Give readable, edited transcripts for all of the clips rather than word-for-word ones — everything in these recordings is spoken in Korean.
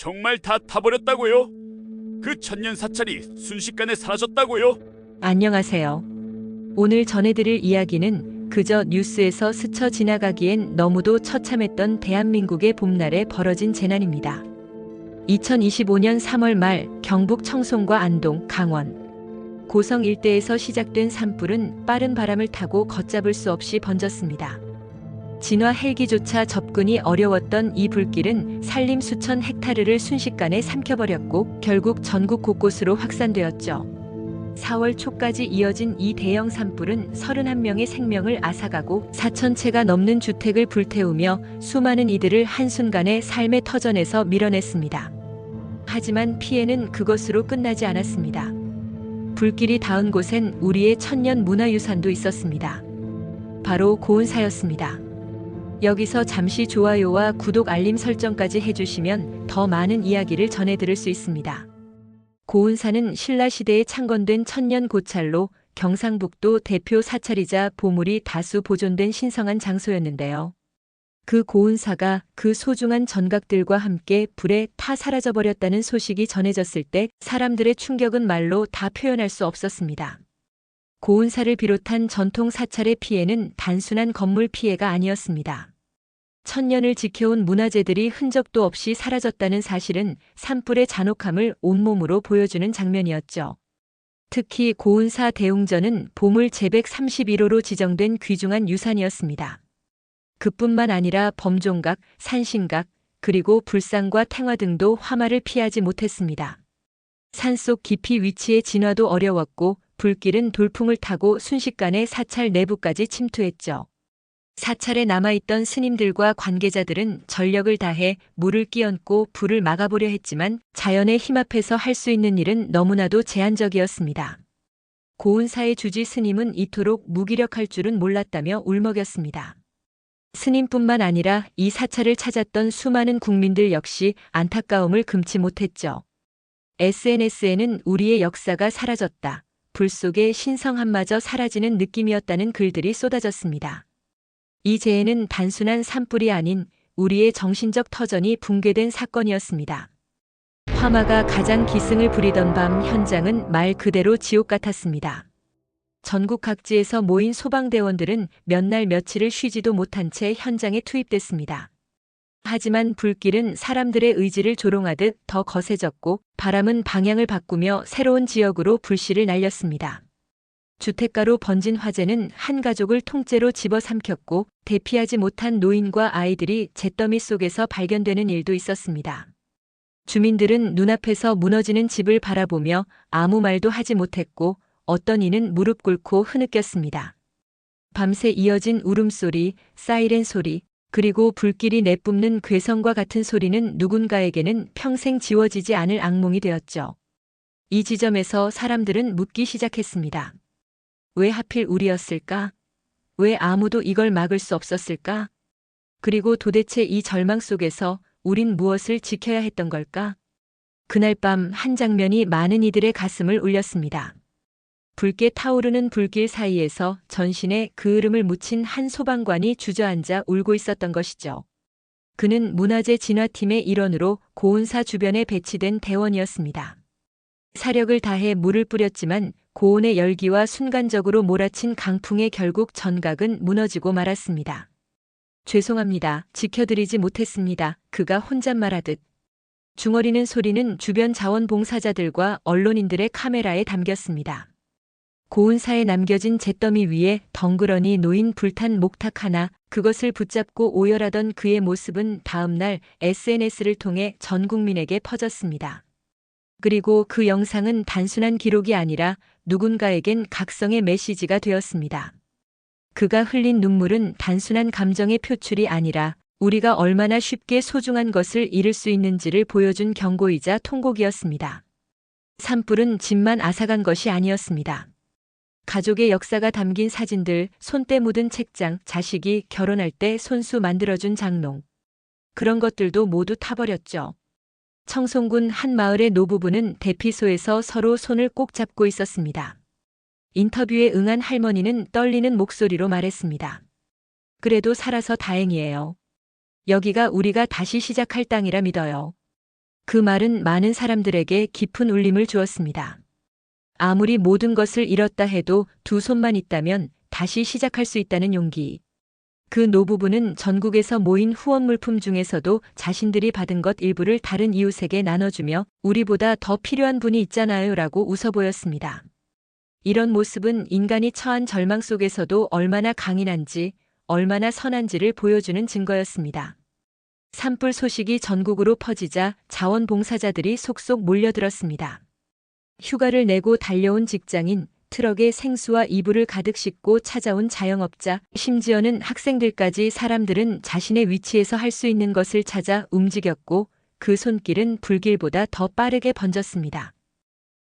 정말 다 타버렸다고요? 그 천년 사찰이 순식간에 사라졌다고요? 안녕하세요. 오늘 전해드릴 이야기는 그저 뉴스에서 스쳐 지나가기엔 너무도 처참했던 대한민국의 봄날에 벌어진 재난입니다. 2025년 3월 말 경북 청송과 안동, 강원, 고성 일대에서 시작된 산불은 빠른 바람을 타고 걷잡을 수 없이 번졌습니다. 진화 헬기조차 접근이 어려웠던 이 불길은 산림 수천 헥타르를 순식간에 삼켜버렸고 결국 전국 곳곳으로 확산되었죠. 4월 초까지 이어진 이 대형 산불은 31명의 생명을 앗아가고 4,000채가 넘는 주택을 불태우며 수많은 이들을 한순간에 삶의 터전에서 밀어냈습니다. 하지만 피해는 그것으로 끝나지 않았습니다. 불길이 닿은 곳엔 우리의 천년 문화유산도 있었습니다. 바로 고운사였습니다. 여기서 잠시 좋아요와 구독 알림 설정까지 해주시면 더 많은 이야기를 전해드릴 수 있습니다. 고운사는 신라시대에 창건된 천년 고찰로 경상북도 대표 사찰이자 보물이 다수 보존된 신성한 장소였는데요. 그 고운사가 그 소중한 전각들과 함께 불에 타 사라져버렸다는 소식이 전해졌을 때 사람들의 충격은 말로 다 표현할 수 없었습니다. 고운사를 비롯한 전통 사찰의 피해는 단순한 건물 피해가 아니었습니다. 천년을 지켜온 문화재들이 흔적도 없이 사라졌다는 사실은 산불의 잔혹함을 온몸으로 보여주는 장면이었죠. 특히 고운사 대웅전은 보물 제131호로 지정된 귀중한 유산이었습니다. 그뿐만 아니라 범종각, 산신각, 그리고 불상과 탱화 등도 화마를 피하지 못했습니다. 산속 깊이 위치해 진화도 어려웠고 불길은 돌풍을 타고 순식간에 사찰 내부까지 침투했죠. 사찰에 남아있던 스님들과 관계자들은 전력을 다해 물을 끼얹고 불을 막아보려 했지만 자연의 힘 앞에서 할 수 있는 일은 너무나도 제한적이었습니다. 고운사의 주지 스님은 이토록 무기력할 줄은 몰랐다며 울먹였습니다. 스님뿐만 아니라 이 사찰을 찾았던 수많은 국민들 역시 안타까움을 금치 못했죠. SNS에는 우리의 역사가 사라졌다. 불 속에 신성함마저 사라지는 느낌이었다는 글들이 쏟아졌습니다. 이 재해는 단순한 산불이 아닌 우리의 정신적 터전이 붕괴된 사건이었습니다. 화마가 가장 기승을 부리던 밤 현장은 말 그대로 지옥 같았습니다. 전국 각지에서 모인 소방대원들은 몇 날 며칠을 쉬지도 못한 채 현장에 투입됐습니다. 하지만 불길은 사람들의 의지를 조롱하듯 더 거세졌고 바람은 방향을 바꾸며 새로운 지역으로 불씨를 날렸습니다. 주택가로 번진 화재는 한 가족을 통째로 집어삼켰고 대피하지 못한 노인과 아이들이 잿더미 속에서 발견되는 일도 있었습니다. 주민들은 눈앞에서 무너지는 집을 바라보며 아무 말도 하지 못했고 어떤 이는 무릎 꿇고 흐느꼈습니다. 밤새 이어진 울음소리, 사이렌 소리, 그리고 불길이 내뿜는 괴성과 같은 소리는 누군가에게는 평생 지워지지 않을 악몽이 되었죠. 이 지점에서 사람들은 묻기 시작했습니다. 왜 하필 우리였을까? 왜 아무도 이걸 막을 수 없었을까? 그리고 도대체 이 절망 속에서 우린 무엇을 지켜야 했던 걸까? 그날 밤 한 장면이 많은 이들의 가슴을 울렸습니다. 붉게 타오르는 불길 사이에서 전신에 그을음을 묻힌 한 소방관이 주저앉아 울고 있었던 것이죠. 그는 문화재 진화팀의 일원으로 고운사 주변에 배치된 대원이었습니다. 사력을 다해 물을 뿌렸지만 고온의 열기와 순간적으로 몰아친 강풍에 결국 전각은 무너지고 말았습니다. 죄송합니다. 지켜드리지 못했습니다. 그가 혼잣말하듯. 중얼이는 소리는 주변 자원봉사자들과 언론인들의 카메라에 담겼습니다. 고운사에 남겨진 잿더미 위에 덩그러니 놓인 불탄 목탁 하나, 그것을 붙잡고 오열하던 그의 모습은 다음 날 SNS를 통해 전 국민에게 퍼졌습니다. 그리고 그 영상은 단순한 기록이 아니라 누군가에겐 각성의 메시지가 되었습니다. 그가 흘린 눈물은 단순한 감정의 표출이 아니라 우리가 얼마나 쉽게 소중한 것을 잃을 수 있는지를 보여준 경고이자 통곡이었습니다. 산불은 집만 앗아간 것이 아니었습니다. 가족의 역사가 담긴 사진들, 손때 묻은 책장, 자식이 결혼할 때 손수 만들어준 장롱. 그런 것들도 모두 타버렸죠. 청송군 한 마을의 노부부는 대피소에서 서로 손을 꼭 잡고 있었습니다. 인터뷰에 응한 할머니는 떨리는 목소리로 말했습니다. 그래도 살아서 다행이에요. 여기가 우리가 다시 시작할 땅이라 믿어요. 그 말은 많은 사람들에게 깊은 울림을 주었습니다. 아무리 모든 것을 잃었다 해도 두 손만 있다면 다시 시작할 수 있다는 용기. 그 노부부는 전국에서 모인 후원 물품 중에서도 자신들이 받은 것 일부를 다른 이웃에게 나눠주며 우리보다 더 필요한 분이 있잖아요 라고 웃어 보였습니다. 이런 모습은 인간이 처한 절망 속에서도 얼마나 강인한지, 얼마나 선한지를 보여주는 증거였습니다. 산불 소식이 전국으로 퍼지자 자원봉사자들이 속속 몰려들었습니다. 휴가를 내고 달려온 직장인, 트럭에 생수와 이불을 가득 싣고 찾아온 자영업자, 심지어는 학생들까지 사람들은 자신의 위치에서 할 수 있는 것을 찾아 움직였고 그 손길은 불길보다 더 빠르게 번졌습니다.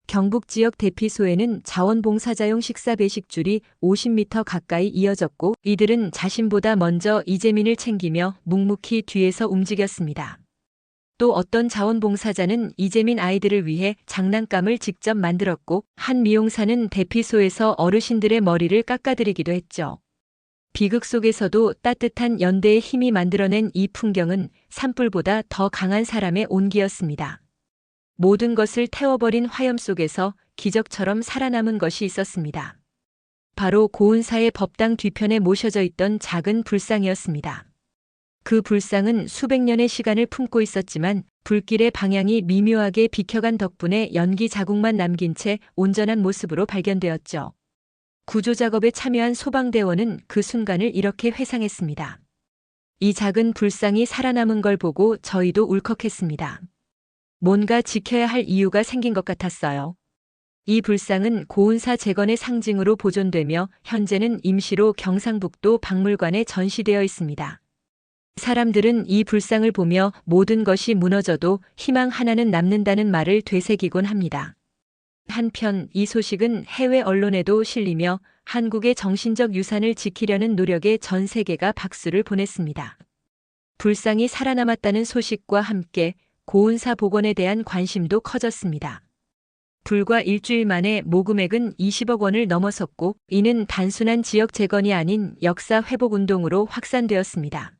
경북 지역 대피소에는 자원봉사자용 식사 배식줄이 50m 가까이 이어졌고 이들은 자신보다 먼저 이재민을 챙기며 묵묵히 뒤에서 움직였습니다. 또 어떤 자원봉사자는 이재민 아이들을 위해 장난감을 직접 만들었고 한 미용사는 대피소에서 어르신들의 머리를 깎아드리기도 했죠. 비극 속에서도 따뜻한 연대의 힘이 만들어낸 이 풍경은 산불보다 더 강한 사람의 온기였습니다. 모든 것을 태워버린 화염 속에서 기적처럼 살아남은 것이 있었습니다. 바로 고은사의 법당 뒤편에 모셔져 있던 작은 불상이었습니다. 그 불상은 수백 년의 시간을 품고 있었지만 불길의 방향이 미묘하게 비켜간 덕분에 연기 자국만 남긴 채 온전한 모습으로 발견되었죠. 구조 작업에 참여한 소방대원은 그 순간을 이렇게 회상했습니다. 이 작은 불상이 살아남은 걸 보고 저희도 울컥했습니다. 뭔가 지켜야 할 이유가 생긴 것 같았어요. 이 불상은 고은사 재건의 상징으로 보존되며 현재는 임시로 경상북도 박물관에 전시되어 있습니다. 사람들은 이 불상을 보며 모든 것이 무너져도 희망 하나는 남는다는 말을 되새기곤 합니다. 한편 이 소식은 해외 언론에도 실리며 한국의 정신적 유산을 지키려는 노력에 전 세계가 박수를 보냈습니다. 불상이 살아남았다는 소식과 함께 고은사 복원에 대한 관심도 커졌습니다. 불과 일주일 만에 모금액은 20억 원을 넘어섰고 이는 단순한 지역 재건이 아닌 역사 회복 운동으로 확산되었습니다.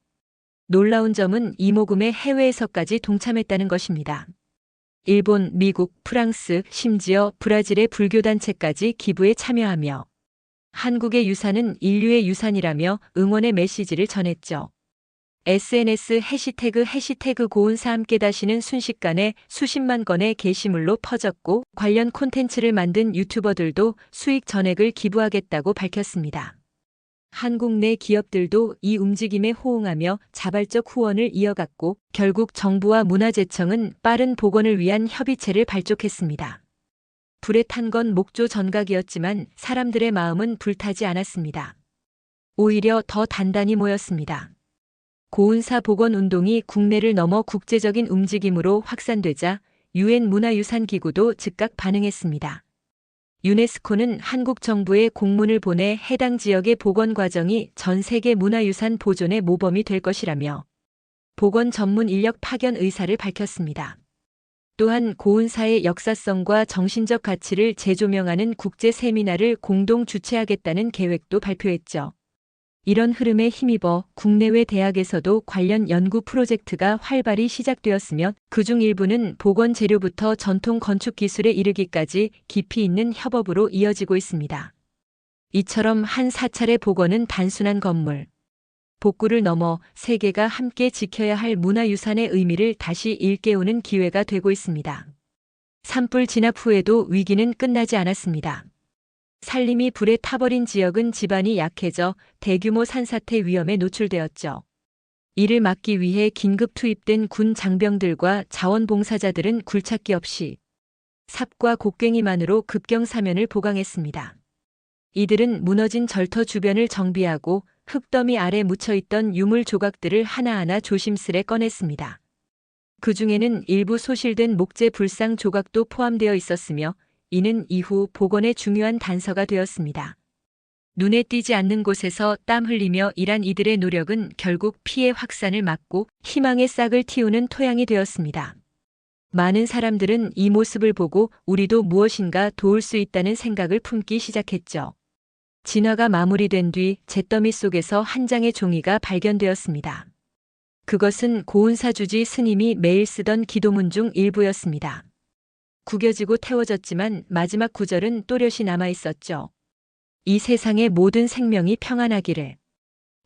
놀라운 점은 이 모금에 해외에서까지 동참했다는 것입니다. 일본, 미국, 프랑스, 심지어 브라질의 불교단체까지 기부에 참여하며 한국의 유산은 인류의 유산이라며 응원의 메시지를 전했죠. SNS 해시태그 고은사 함께 다시는 순식간에 수십만 건의 게시물로 퍼졌고 관련 콘텐츠를 만든 유튜버들도 수익 전액을 기부하겠다고 밝혔습니다. 한국 내 기업들도 이 움직임에 호응하며 자발적 후원을 이어갔고 결국 정부와 문화재청은 빠른 복원을 위한 협의체를 발족했습니다. 불에 탄 건 목조 전각이었지만 사람들의 마음은 불타지 않았습니다. 오히려 더 단단히 모였습니다. 고은사 복원 운동이 국내를 넘어 국제적인 움직임으로 확산되자 유엔 문화유산기구도 즉각 반응했습니다. 유네스코는 한국 정부에 공문을 보내 해당 지역의 복원 과정이 전 세계 문화유산 보존의 모범이 될 것이라며 복원 전문 인력 파견 의사를 밝혔습니다. 또한 고은사의 역사성과 정신적 가치를 재조명하는 국제 세미나를 공동 주최하겠다는 계획도 발표했죠. 이런 흐름에 힘입어 국내외 대학에서도 관련 연구 프로젝트가 활발히 시작되었으며 그중 일부는 복원 재료부터 전통 건축 기술에 이르기까지 깊이 있는 협업으로 이어지고 있습니다. 이처럼 한 사찰의 복원은 단순한 건물, 복구를 넘어 세계가 함께 지켜야 할 문화유산의 의미를 다시 일깨우는 기회가 되고 있습니다. 산불 진압 후에도 위기는 끝나지 않았습니다. 산림이 불에 타버린 지역은 지반이 약해져 대규모 산사태 위험에 노출되었죠. 이를 막기 위해 긴급 투입된 군 장병들과 자원봉사자들은 굴착기 없이 삽과 곡괭이만으로 급경사면을 보강했습니다. 이들은 무너진 절터 주변을 정비하고 흙더미 아래 묻혀있던 유물 조각들을 하나하나 조심스레 꺼냈습니다. 그 중에는 일부 소실된 목재 불상 조각도 포함되어 있었으며 이는 이후 복원의 중요한 단서가 되었습니다. 눈에 띄지 않는 곳에서 땀 흘리며 일한 이들의 노력은 결국 피해 확산을 막고 희망의 싹을 틔우는 토양이 되었습니다. 많은 사람들은 이 모습을 보고 우리도 무엇인가 도울 수 있다는 생각을 품기 시작했죠. 진화가 마무리된 뒤 잿더미 속에서 한 장의 종이가 발견되었습니다. 그것은 고운사주지 스님이 매일 쓰던 기도문 중 일부였습니다. 구겨지고 태워졌지만 마지막 구절은 또렷이 남아 있었죠. 이 세상의 모든 생명이 평안하기를.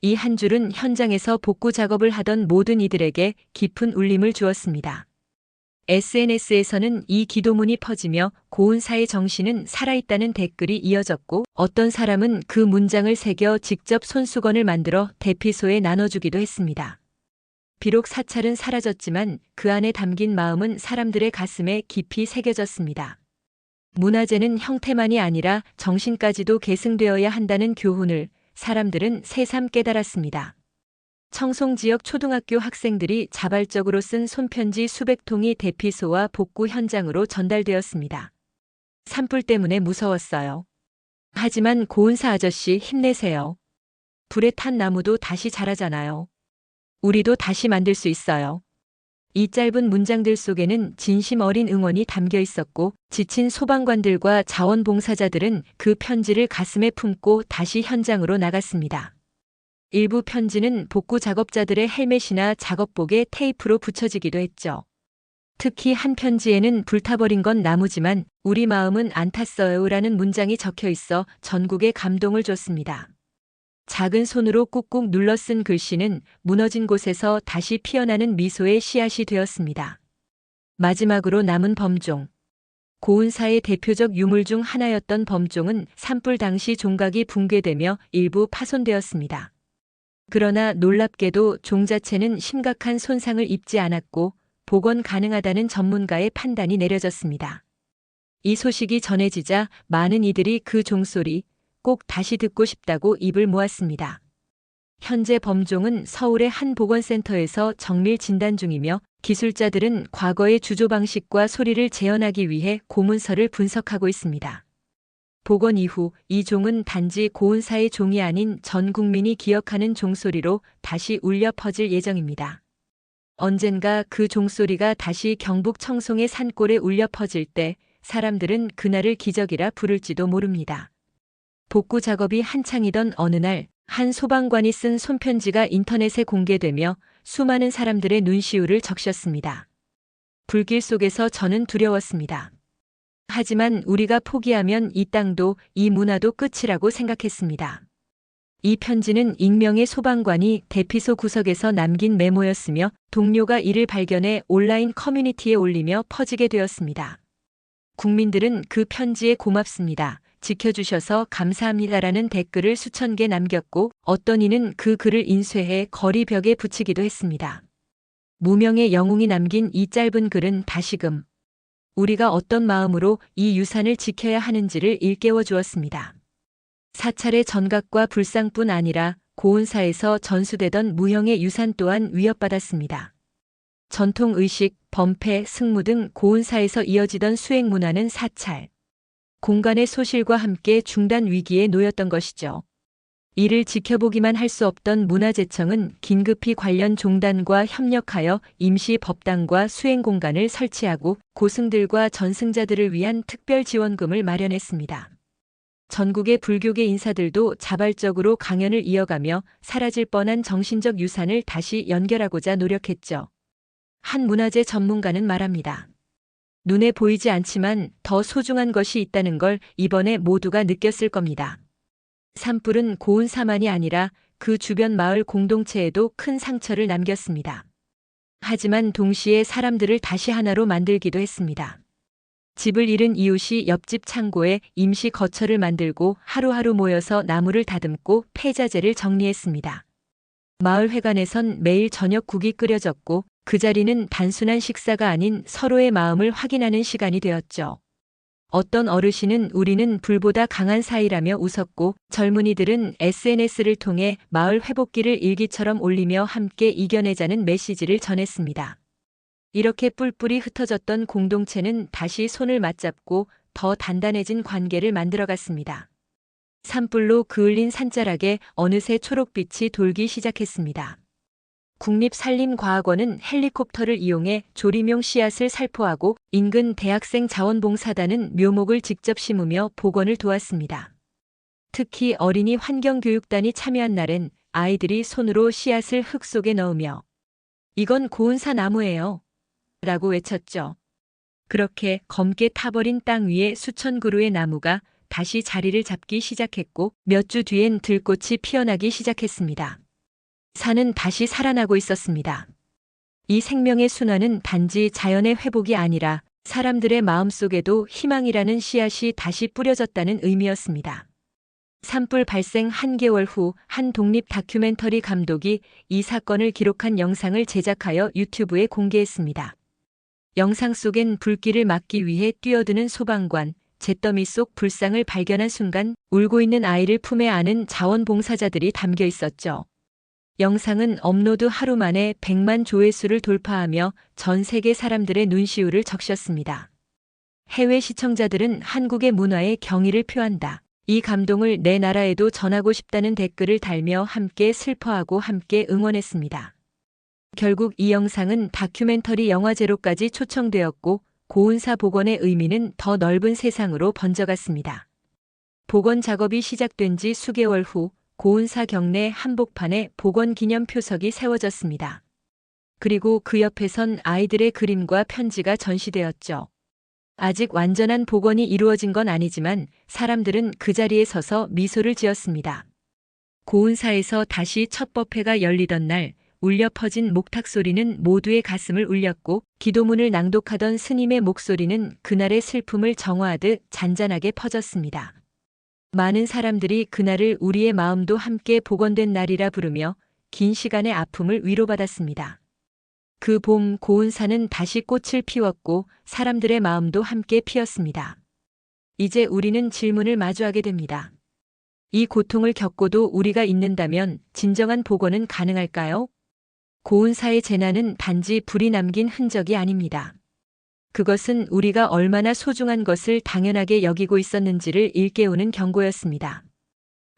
이 한 줄은 현장에서 복구 작업을 하던 모든 이들에게 깊은 울림을 주었습니다. SNS에서는 이 기도문이 퍼지며 고운사의 정신은 살아있다는 댓글이 이어졌고, 어떤 사람은 그 문장을 새겨 직접 손수건을 만들어 대피소에 나눠주기도 했습니다. 비록 사찰은 사라졌지만 그 안에 담긴 마음은 사람들의 가슴에 깊이 새겨졌습니다. 문화재는 형태만이 아니라 정신까지도 계승되어야 한다는 교훈을 사람들은 새삼 깨달았습니다. 청송 지역 초등학교 학생들이 자발적으로 쓴 손편지 수백 통이 대피소와 복구 현장으로 전달되었습니다. 산불 때문에 무서웠어요. 하지만 고운사 아저씨 힘내세요. 불에 탄 나무도 다시 자라잖아요. 우리도 다시 만들 수 있어요. 이 짧은 문장들 속에는 진심 어린 응원이 담겨 있었고, 지친 소방관들과 자원봉사자들은 그 편지를 가슴에 품고 다시 현장으로 나갔습니다. 일부 편지는 복구 작업자들의 헬멧이나 작업복에 테이프로 붙여지기도 했죠. 특히 한 편지에는 불타버린 건 나무지만 우리 마음은 안 탔어요라는 문장이 적혀 있어 전국에 감동을 줬습니다. 작은 손으로 꾹꾹 눌러 쓴 글씨는 무너진 곳에서 다시 피어나는 미소의 씨앗이 되었습니다. 마지막으로 남은 범종. 고운사의 대표적 유물 중 하나였던 범종은 산불 당시 종각이 붕괴되며 일부 파손되었습니다. 그러나 놀랍게도 종 자체는 심각한 손상을 입지 않았고 복원 가능하다는 전문가의 판단이 내려졌습니다. 이 소식이 전해지자 많은 이들이 그 종소리 꼭 다시 듣고 싶다고 입을 모았습니다. 현재 범종은 서울의 한 보건센터에서 정밀 진단 중이며, 기술자들은 과거의 주조 방식과 소리를 재현하기 위해 고문서를 분석하고 있습니다. 복원 이후 이 종은 단지 고운사의 종이 아닌 전 국민이 기억하는 종소리로 다시 울려 퍼질 예정입니다. 언젠가 그 종소리가 다시 경북 청송의 산골에 울려 퍼질 때 사람들은 그날을 기적이라 부를지도 모릅니다. 복구 작업이 한창이던 어느 날, 한 소방관이 쓴 손편지가 인터넷에 공개되며 수많은 사람들의 눈시울을 적셨습니다. 불길 속에서 저는 두려웠습니다. 하지만 우리가 포기하면 이 땅도 이 문화도 끝이라고 생각했습니다. 이 편지는 익명의 소방관이 대피소 구석에서 남긴 메모였으며, 동료가 이를 발견해 온라인 커뮤니티에 올리며 퍼지게 되었습니다. 국민들은 그 편지에 고맙습니다, 지켜주셔서 감사합니다라는 댓글을 수천 개 남겼고, 어떤 이는 그 글을 인쇄해 거리 벽에 붙이기도 했습니다. 무명의 영웅이 남긴 이 짧은 글은 다시금 우리가 어떤 마음으로 이 유산을 지켜야 하는지를 일깨워 주었습니다. 사찰의 전각과 불상뿐 아니라 고운사에서 전수되던 무형의 유산 또한 위협받았습니다. 전통 의식, 범패, 승무 등 고운사에서 이어지던 수행 문화는 사찰, 공간의 소실과 함께 중단 위기에 놓였던 것이죠. 이를 지켜보기만 할 수 없던 문화재청은 긴급히 관련 종단과 협력하여 임시 법당과 수행 공간을 설치하고 고승들과 전승자들을 위한 특별 지원금을 마련했습니다. 전국의 불교계 인사들도 자발적으로 강연을 이어가며 사라질 뻔한 정신적 유산을 다시 연결하고자 노력했죠. 한 문화재 전문가는 말합니다. 눈에 보이지 않지만 더 소중한 것이 있다는 걸 이번에 모두가 느꼈을 겁니다. 산불은 고운사만이 아니라 그 주변 마을 공동체에도 큰 상처를 남겼습니다. 하지만 동시에 사람들을 다시 하나로 만들기도 했습니다. 집을 잃은 이웃이 옆집 창고에 임시 거처를 만들고 하루하루 모여서 나무를 다듬고 폐자재를 정리했습니다. 마을 회관에선 매일 저녁 국이 끓여졌고, 그 자리는 단순한 식사가 아닌 서로의 마음을 확인하는 시간이 되었죠. 어떤 어르신은 우리는 불보다 강한 사이라며 웃었고, 젊은이들은 SNS를 통해 마을 회복기를 일기처럼 올리며 함께 이겨내자는 메시지를 전했습니다. 이렇게 뿔뿔이 흩어졌던 공동체는 다시 손을 맞잡고 더 단단해진 관계를 만들어갔습니다. 산불로 그을린 산자락에 어느새 초록빛이 돌기 시작했습니다. 국립산림과학원은 헬리콥터를 이용해 조림용 씨앗을 살포하고, 인근 대학생 자원봉사단은 묘목을 직접 심으며 복원을 도왔습니다. 특히 어린이 환경교육단이 참여한 날엔 아이들이 손으로 씨앗을 흙 속에 넣으며 이건 고운사 나무예요. 라고 외쳤죠. 그렇게 검게 타버린 땅 위에 수천 그루의 나무가 다시 자리를 잡기 시작했고 몇 주 뒤엔 들꽃이 피어나기 시작했습니다. 산은 다시 살아나고 있었습니다. 이 생명의 순환은 단지 자연의 회복이 아니라 사람들의 마음속에도 희망이라는 씨앗이 다시 뿌려졌다는 의미였습니다. 산불 발생 한 개월 후 한 독립 다큐멘터리 감독이 이 사건을 기록한 영상을 제작하여 유튜브에 공개했습니다. 영상 속엔 불길을 막기 위해 뛰어드는 소방관, 잿더미 속 불상을 발견한 순간 울고 있는 아이를 품에 안은 자원봉사자들이 담겨 있었죠. 영상은 업로드 하루 만에 100만 조회수를 돌파하며 전 세계 사람들의 눈시울을 적셨습니다. 해외 시청자들은 한국의 문화에 경의를 표한다. 이 감동을 내 나라에도 전하고 싶다는 댓글을 달며 함께 슬퍼하고 함께 응원했습니다. 결국 이 영상은 다큐멘터리 영화제로까지 초청되었고 고운사 복원의 의미는 더 넓은 세상으로 번져갔습니다. 복원 작업이 시작된 지 수개월 후 고운사 경내 한복판에 복원 기념 표석이 세워졌습니다. 그리고 그 옆에선 아이들의 그림과 편지가 전시되었죠. 아직 완전한 복원이 이루어진 건 아니지만 사람들은 그 자리에 서서 미소를 지었습니다. 고운사에서 다시 첫 법회가 열리던 날 울려 퍼진 목탁 소리는 모두의 가슴을 울렸고 기도문을 낭독하던 스님의 목소리는 그날의 슬픔을 정화하듯 잔잔하게 퍼졌습니다. 많은 사람들이 그날을 우리의 마음도 함께 복원된 날이라 부르며 긴 시간의 아픔을 위로받았습니다. 그 봄 고운사는 다시 꽃을 피웠고 사람들의 마음도 함께 피었습니다. 이제 우리는 질문을 마주하게 됩니다. 이 고통을 겪고도 우리가 있는다면 진정한 복원은 가능할까요? 고운사의 재난은 단지 불이 남긴 흔적이 아닙니다. 그것은 우리가 얼마나 소중한 것을 당연하게 여기고 있었는지를 일깨우는 경고였습니다.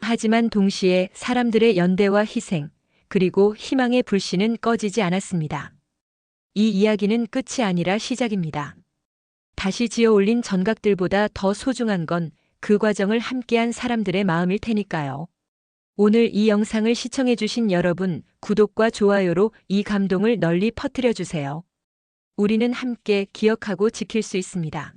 하지만 동시에 사람들의 연대와 희생, 그리고 희망의 불씨는 꺼지지 않았습니다. 이 이야기는 끝이 아니라 시작입니다. 다시 지어 올린 전각들보다 더 소중한 건 그 과정을 함께한 사람들의 마음일 테니까요. 오늘 이 영상을 시청해주신 여러분, 구독과 좋아요로 이 감동을 널리 퍼뜨려 주세요. 우리는 함께 기억하고 지킬 수 있습니다.